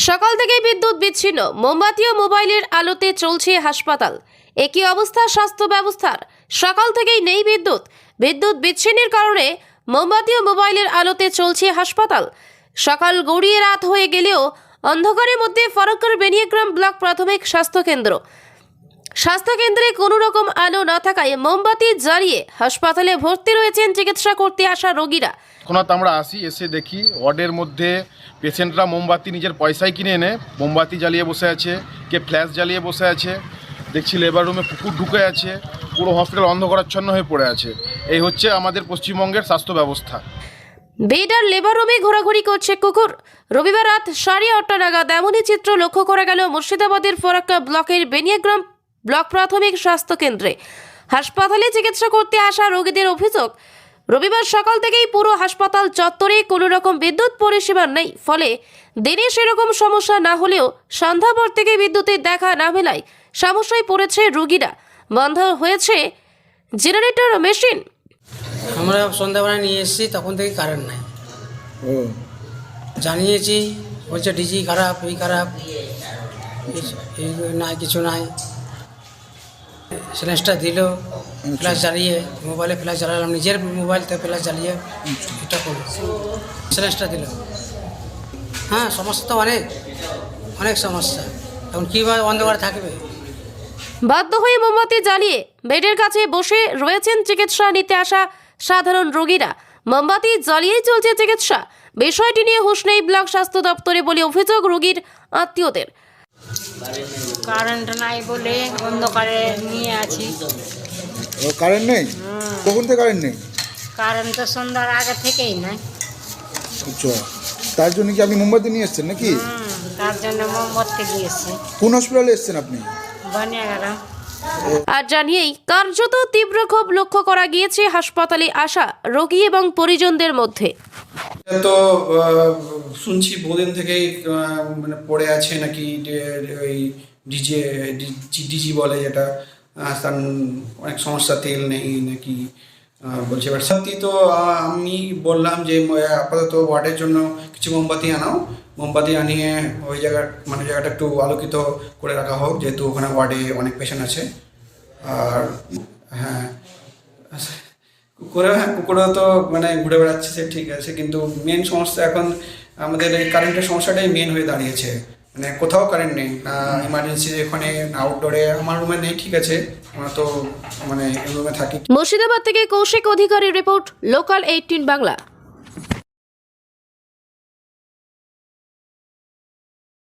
সকাল থেকেই বিদ্যুৎ বিচ্ছিন্ন, মোমবাতি ও মোবাইলের আলোতে চলছে হাসপাতাল। একই অবস্থা স্বাস্থ্য ব্যবস্থার। সকাল থেকেই নেই বিদ্যুৎ। বিদ্যুৎ বিচ্ছিন্নের কারণে মোমবাতি ও মোবাইলের আলোতে চলছে হাসপাতাল। সকাল গড়িয়ে রাত হয়ে গেলেও অন্ধকারের মধ্যে ফরাক্কার বেনিয়াগ্রাম ব্লক প্রাথমিক স্বাস্থ্যকেন্দ্রে কোনো রকম আলো না থাকায় মোমবাতি জ্বালিয়ে হাসপাতালে ভর্তি রয়েছেন চিকিৎসা করতে আসা রোগীরা। তৎক্ষণাৎ আমরা এসে দেখি ওয়ার্ডের মধ্যে পেশেন্টরা মোমবাতি নিজের পয়সায় কিনে এনে মোমবাতি জ্বালিয়ে বসে আছে, কে ফ্ল্যাশ জ্বালিয়ে বসে আছে। দেখছি লেবার রুমে কুকুর ঢুকে আছে, পুরো হসপিটাল অন্ধকারাচ্ছন্ন হয়ে পড়ে আছে। এই হচ্ছে আমাদের পশ্চিমবঙ্গের স্বাস্থ্য ব্যবস্থা। বেড আর লেবার রুমে ঘোরাঘুরি করছে কুকুর। রবিবার রাত 8:30 নাগাদ এমনই চিত্র লক্ষ্য করা গেল মুর্শিদাবাদের ফরাক্কা ব্লকের বেনিয়াগ্রাম ব্লক প্রাথমিক স্বাস্থ্যকেন্দ্রে। হাসপাতালে চিকিৎসা করতে আসা রোগীদের অভিযোগ, রবিবার সকাল থেকেই পুরো হাসপাতাল চত্বরে কোনো রকম বিদ্যুৎ পরিষেবা নেই। ফলে দিনে সেরকম সমস্যা না হলেও সন্ধ্যা পর থেকে বিদ্যুতের দেখা না মেলায় সমস্যায় পড়েছে রোগীরা। বন্ধ হয়েছে জেনারেটর মেশিন। আমরা সন্ধ্যাবেলায় নিয়ে এসেছি, তখন থেকে কারেন্ট নাই। জানিয়েছি, বলছে ডিজি খারাপ, এই খারাপ, এই নাই, কিছু নাই। সিলেন্সটা দিল, ফ্ল্যাশ জ্বালিয়ে, মোবাইলে ফ্ল্যাশ জ্বালালাম, নিজের মোবাইলতে ফ্ল্যাশ জ্বালিয়ে এটা করলো, সিলেন্সটা দিল। হ্যাঁ, সমস্যা তো অনেক সমস্যা। এখন কীভাবে অন্ধকারে থাকবে? বাধ্য হয়ে মোমবাতি জ্বালিয়ে বেডের কাছে বসে রয়েছেন চিকিৎসা নিতে আসা সাধারণ রোগীরা। মোমবাতি জ্বালিয়েই চলছে চিকিৎসা। বিষয়টি নিয়ে হুঁশ নেই ব্লক স্বাস্থ্য দপ্তরে বলে অভিযোগ রোগীর আত্মীয়দের। কারেন্ট নাই বলে অন্ধকারে নিয়ে আছি। কারেন্ট নেই? কখন থেকে কারেন্ট নেই? কারেন্ট তো সন্ধ্যার আগে থেকেই নাই। আচ্ছা, তার জন্য কি আপনি মোমবাতি নিয়ে এসেছেন নাকি? তার জন্য মোমবাতি দিয়েছি। কোন হসপিটালে এসেছেন আপনি? বানিয়াগ্রাম। আর জানিয়েই কার্যত তীব্র ক্ষোভ লক্ষ্য করা গিয়েছে হাসপাতালে আসা রোগী এবং পরিজনদের মধ্যে। তো শুনছি বহুদিন থেকেই মানে পড়ে আছে নাকি ওই ডিজি বলে, যেটা তার অনেক সমস্যা, তেল নেই নাকি বলছে। এবার সত্যি তো আমি বললাম যে আপাতত ওয়ার্ডের জন্য কিছু মোমবাতি আনাও, মোমবাতি আনিয়ে ওই জায়গাটা একটু আলোকিত করে রাখা হোক, যেহেতু ওখানে ওয়ার্ডে অনেক পেশেন্ট আছে। আর হ্যাঁ, কুকুরও তো মানে ঘুরে বেড়াচ্ছে, সে ঠিক আছে, কিন্তু মেন সমস্যা এখন আমাদের এই কারেন্টের সমস্যাটাই মেন হয়ে দাঁড়িয়েছে। মানে কোথাও কারেন্ট নেই, না ইমার্জেন্সি এখানে, আউটডোরে। আমার রুমে নেই, ঠিক আছে, আমরা তো মানে রুমে থাকি। মুর্শিদাবাদ থেকে কৌশিক অধিকারীর রিপোর্ট, লোকাল 18 বাংলা।